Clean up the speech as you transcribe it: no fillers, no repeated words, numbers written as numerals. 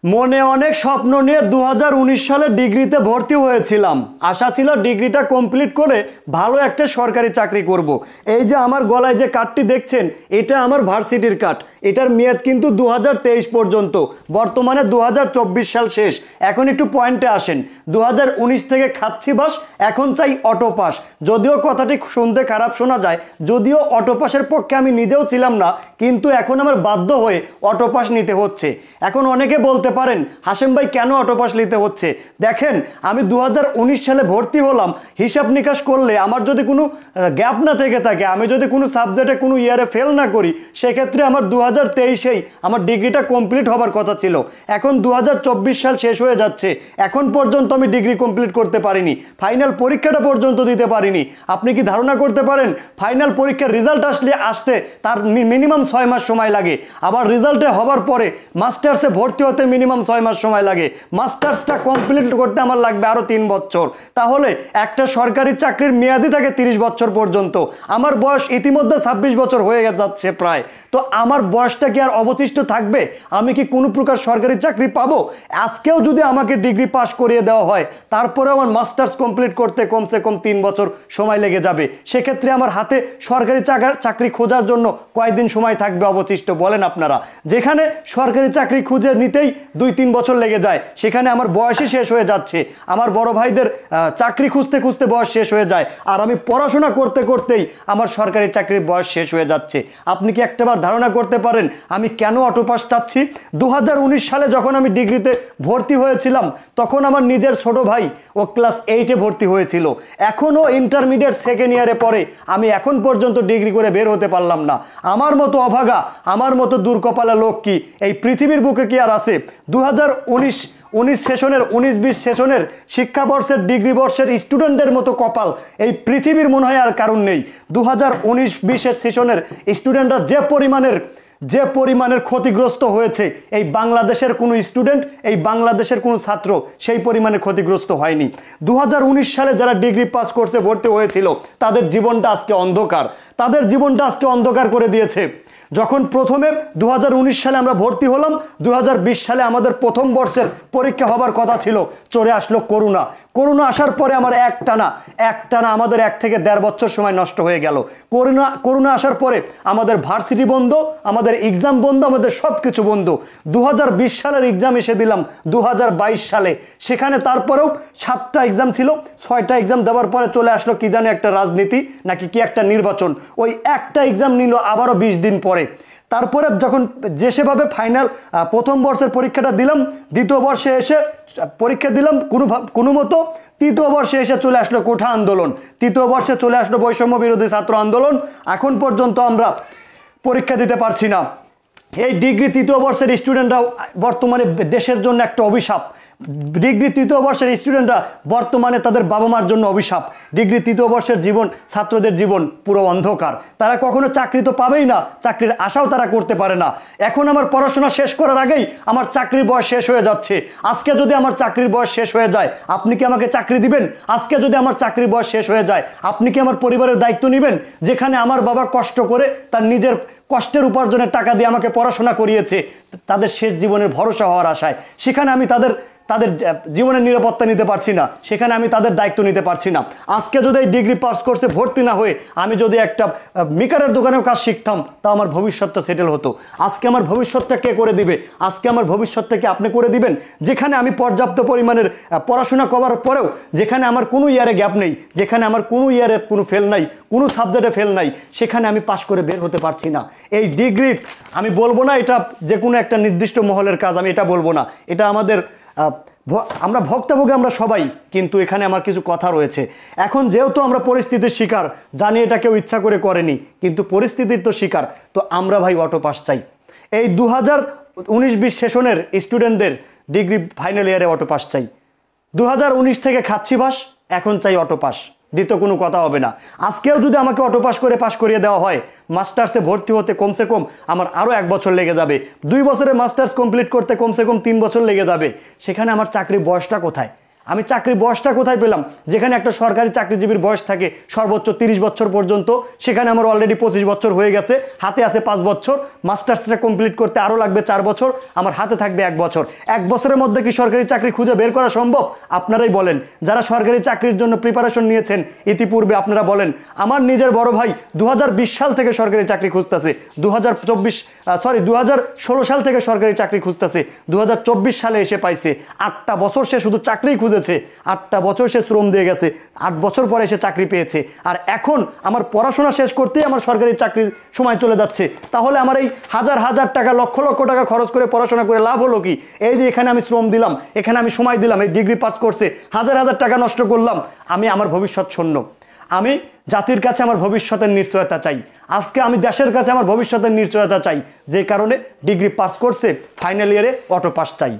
মনে অনেক স্বপ্ন নিয়ে 2019 সালে ডিগ্রিতে ভর্তি হয়েছিলাম। আশা ছিল ডিগ্রিটা কমপ্লিট করে ভালো একটা সরকারি চাকরি করব। এই যে আমার গলায় যে কার্ডটি দেখছেন, এটা আমার ভার্সিটির কার্ড। এটার মেয়াদ কিন্তু 2023 পর্যন্ত। বর্তমানে 2024 সাল শেষ। এখন একটু পয়েন্টে আসেন। 2019 থেকে খাচ্ছি বাস, এখন চাই অটো পাস। যদিও কথাটি শুনতে খারাপ শোনা যায়, যদিও অটো পাসের পক্ষে আমি নিজেও ছিলাম না, কিন্তু এখন আমার বাধ্য হয়ে অটো পাস নিতে হচ্ছে। এখন অনেকে বলতে পারেন, হাশেম ভাই কেন অটো পাস নিতে হচ্ছে? দেখেন, আমি 2019 সালে ভর্তি হলাম। হিসাব নিকাশ করলে আমার যদি কোনো গ্যাপ না থেকে থাকে, আমি যদি কোনো সাবজেক্টে কোনো ইয়ারে ফেল না করি, সেক্ষেত্রে আমার 2023-এই আমার ডিগ্রিটা কমপ্লিট হবার কথা ছিল। এখন 2024 সাল শেষ হয়ে যাচ্ছে, এখন পর্যন্ত আমি ডিগ্রি কমপ্লিট করতে পারিনি। ফাইনাল পরীক্ষাটা পর্যন্ত দিতে পারিনি। আপনি কি ধারণা করতে পারেন ফাইনাল পরীক্ষার রেজাল্ট আসতে তার মিনিমাম 6 মাস সময় লাগে। আবার রেজাল্টে হবার পরে মাস্টার্সে ভর্তি হতে মিনিমাম 6 মাস সময় লাগে। মাস্টার্সটা কমপ্লিট করতে আমার লাগবে আরও 3 বছর। তাহলে একটা সরকারি চাকরির মেয়াদি থাকে 30 বছর পর্যন্ত। আমার বয়স ইতিমধ্যে 26 বছর হয়ে যাচ্ছে প্রায়। তো আমার বয়সটা কি আর অবশিষ্ট থাকবে? আমি কি কোনো প্রকার সরকারি চাকরি পাবো? আজকেও যদি আমাকে ডিগ্রি পাস করিয়ে দেওয়া হয়, তারপরে আমার মাস্টার্স কমপ্লিট করতে কমসে কম 3 বছর সময় লেগে যাবে। সেক্ষেত্রে আমার হাতে সরকারি চাকরি খোঁজার জন্য কয়েকদিন সময় থাকবে অবশিষ্ট বলেন আপনারা? যেখানে সরকারি চাকরি খুঁজে নিতেই 2-3 বছর লেগে যায়, সেখানে আমার বয়সই শেষ হয়ে যাচ্ছে। আমার বড় ভাইদের চাকরি খুঁজতে খুঁজতে বয়স শেষ হয়ে যায়, আর আমি পড়াশোনা করতে করতেই আমার সরকারি চাকরির বয়স শেষ হয়ে যাচ্ছে। আপনি কি একটাবার ধারণা করতে পারেন আমি কেন অটো পাস চাচ্ছি? 2019 সালে যখন আমি ডিগ্রিতে ভর্তি হয়েছিলাম, তখন আমার নিজের ছোট ভাই ও ক্লাস 8-এ ভর্তি হয়েছিল। এখনও ইন্টারমিডিয়েট সেকেন্ড ইয়ারে পড়ে। আমি এখন পর্যন্ত ডিগ্রি করে বের হতে পারলাম না। আমার মতো অভাগা, আমার মতো দুর্কপালা লোক কি এই পৃথিবীর বুকে কি আর আছে? 2019 সেশনের 19-20 সেশনের শিক্ষাবর্ষের ডিগ্রি বর্ষের স্টুডেন্টদের মতো কপাল এই পৃথিবীর মনে হয় আর কারণ নেই। 2019-20 সেশনের স্টুডেন্টরা যে পরিমাণের ক্ষতিগ্রস্ত হয়েছে, এই বাংলাদেশের কোনো স্টুডেন্ট, এই বাংলাদেশের কোনো ছাত্র সেই পরিমাণে ক্ষতিগ্রস্ত হয়নি। 2019 সালে যারা ডিগ্রি পাস করছে, ভর্তি হয়েছিল, তাদের জীবনটা আজকে অন্ধকার। তাদের জীবনটা আজকে অন্ধকার করে দিয়েছে। যখন প্রথমে 2019 সালে আমরা ভর্তি হলাম, 2020 সালে আমাদের প্রথম বর্ষের পরীক্ষা হবার কথা ছিল, চলে আসলো করোনা। করোনা আসার পরে আমার একটানা আমাদের 1 থেকে 1.5 বছর সময় নষ্ট হয়ে গেল। করোনা আসার পরে আমাদের ভার্সিটি বন্ধ, আমাদের এক্সাম বন্ধ, আমাদের সব কিছু বন্ধ। 2020 সালের এক্সাম এসে দিলাম 2022 সালে। সেখানে তারপরেও 7টা এক্সাম ছিল। 6টা এক্সাম দেওয়ার পরে চলে আসলো কি জানি একটা রাজনীতি নাকি কি একটা নির্বাচন। ওই একটা এক্সাম নিল আবারও 20 দিন পরে। তারপরে যখন সেভাবে ফাইনাল প্রথম বর্ষের পরীক্ষাটা দিলাম, দ্বিতীয় বর্ষে এসে পরীক্ষা দিলাম কোনো মতো, তৃতীয় বর্ষে এসে চলে আসলো কোঠা আন্দোলন, তৃতীয় বর্ষে চলে আসলো বৈষম্য বিরোধী ছাত্র আন্দোলন। এখন পর্যন্ত আমরা পরীক্ষা দিতে পারছি না। এই ডিগ্রি তৃতীয় বর্ষের স্টুডেন্টরাও বর্তমানে দেশের জন্য একটা অভিশাপ। ডিগ্রি তৃতীয় বর্ষের স্টুডেন্টরা বর্তমানে তাদের বাবা মার জন্য অভিশাপ। ডিগ্রি তৃতীয় বর্ষের জীবন, ছাত্রদের জীবন পুরো অন্ধকার। তারা কখনো চাকরি তো পাবেই না, চাকরির আশাও তারা করতে পারে না। এখন আমার পড়াশোনা শেষ করার আগেই আমার চাকরির বয়স শেষ হয়ে যাচ্ছে। আজকে যদি আমার চাকরির বয়স শেষ হয়ে যায়, আপনি কি আমাকে চাকরি দিবেন? আজকে যদি আমার চাকরির বয়স শেষ হয়ে যায়, আপনি কি আমার পরিবারের দায়িত্ব নেবেন? যেখানে আমার বাবা কষ্ট করে তার নিজের কষ্টের উপার্জনের টাকা দিয়ে আমাকে পড়াশোনা করিয়েছে, তাদের শেষ জীবনের ভরসা হওয়ার আশায়, সেখানে আমি তাদের জীবনের নিরাপত্তা নিতে পারছি না, সেখানে আমি তাদের দায়িত্ব নিতে পারছি না। আজকে যদি এই ডিগ্রি পাস কোর্সে ভর্তি না হয়ে আমি যদি একটা মেকারের দোকানেও কাজ শিখতাম, তা আমার ভবিষ্যৎটা সেটেল হতো। আজকে আমার ভবিষ্যৎটা কে করে দিবে? আজকে আমার ভবিষ্যৎটা কি আপনি করে দিবেন? যেখানে আমি পর্যাপ্ত পরিমাণের পড়াশোনা করার পরেও, যেখানে আমার কোনো ইয়ারে গ্যাপ নেই, যেখানে আমার কোনো ইয়ারে কোনো ফেল নাই, কোনো সাবজেক্টে ফেল নাই, সেখানে আমি পাশ করে বের হতে পারছি না। এই ডিগ্রি আমি বলবো না এটা যে কোনো একটা নির্দিষ্ট মহলের কাজ, আমি এটা বলবো না। এটা আমাদের আমরা ভুক্তভোগী, আমরা সবাই। কিন্তু এখানে আমার কিছু কথা রয়েছে। এখন যেহেতু আমরা পরিস্থিতির শিকার, জানি এটা কেউ ইচ্ছা করে করেনি, কিন্তু পরিস্থিতির তো শিকার, তো আমরা ভাই অটো পাস চাই। এই 2019-20 সেশনের স্টুডেন্টদের ডিগ্রি ফাইনাল ইয়ারে অটো পাস চাই। 2019 থেকে খাচ্ছি বাস, এখন চাই অটো পাস। দ্বিতীয় কোনো কথা হবে না। আজকেও যদি আমাকে অটো পাস করিয়ে দেওয়া হয়, মাস্টার্সে ভর্তি হতে কমসে কম আমার আরও 1 বছর লেগে যাবে। 2 বছরে মাস্টার্স কমপ্লিট করতে কমসে কম 3 বছর লেগে যাবে। সেখানে আমার চাকরির বয়সটা কোথায়? আমি চাকরির বয়সটা কোথায় পেলাম? যেখানে একটা সরকারি চাকরিজীবীর বয়স থাকে সর্বোচ্চ 30 বছর পর্যন্ত, সেখানে আমার অলরেডি 25 বছর হয়ে গেছে, হাতে আছে 5 বছর, মাস্টার্সটা কমপ্লিট করতে আরও লাগবে 4 বছর, আমার হাতে থাকবে 1 বছর। 1 বছরের মধ্যে কি সরকারি চাকরি খুঁজে বের করা সম্ভব? আপনারাই বলেন, যারা সরকারি চাকরির জন্য প্রিপারেশন নিয়েছেন ইতিপূর্বে আপনারা বলেন। আমার নিজের বড় ভাই 2020 সাল থেকে সরকারি চাকরি খুঁজতেছে, 2016 সাল থেকে সরকারি চাকরি খুঁজতেছে, 2024 সালে এসে পাইছে। 8টা বছর সে শুধু চাকরিই খুঁজেছে, 8টা বছর সে শ্রম দিয়ে গেছে, 8 বছর পরে সে চাকরি পেয়েছে। আর এখন আমার পড়াশোনা শেষ করতেই আমার সরকারি চাকরির সময় চলে যাচ্ছে। তাহলে আমার এই হাজার হাজার টাকা, লক্ষ লক্ষ টাকা খরচ করে পড়াশোনা করে লাভ হলো কি? এই যে এখানে আমি শ্রম দিলাম, এখানে আমি সময় দিলাম, এই ডিগ্রি পাস করছে, হাজার হাজার টাকা নষ্ট করলাম, আমি আমার ভবিষ্যৎ শূন্য। আমি জাতির কাছে আমার ভবিষ্যতের নিশ্চয়তা চাই, আজকে আমি দেশের কাছে আমার ভবিষ্যতের নিশ্চয়তা চাই, যে কারণে ডিগ্রি পাস করছে, ফাইনাল ইয়ারে অটো পাস চাই।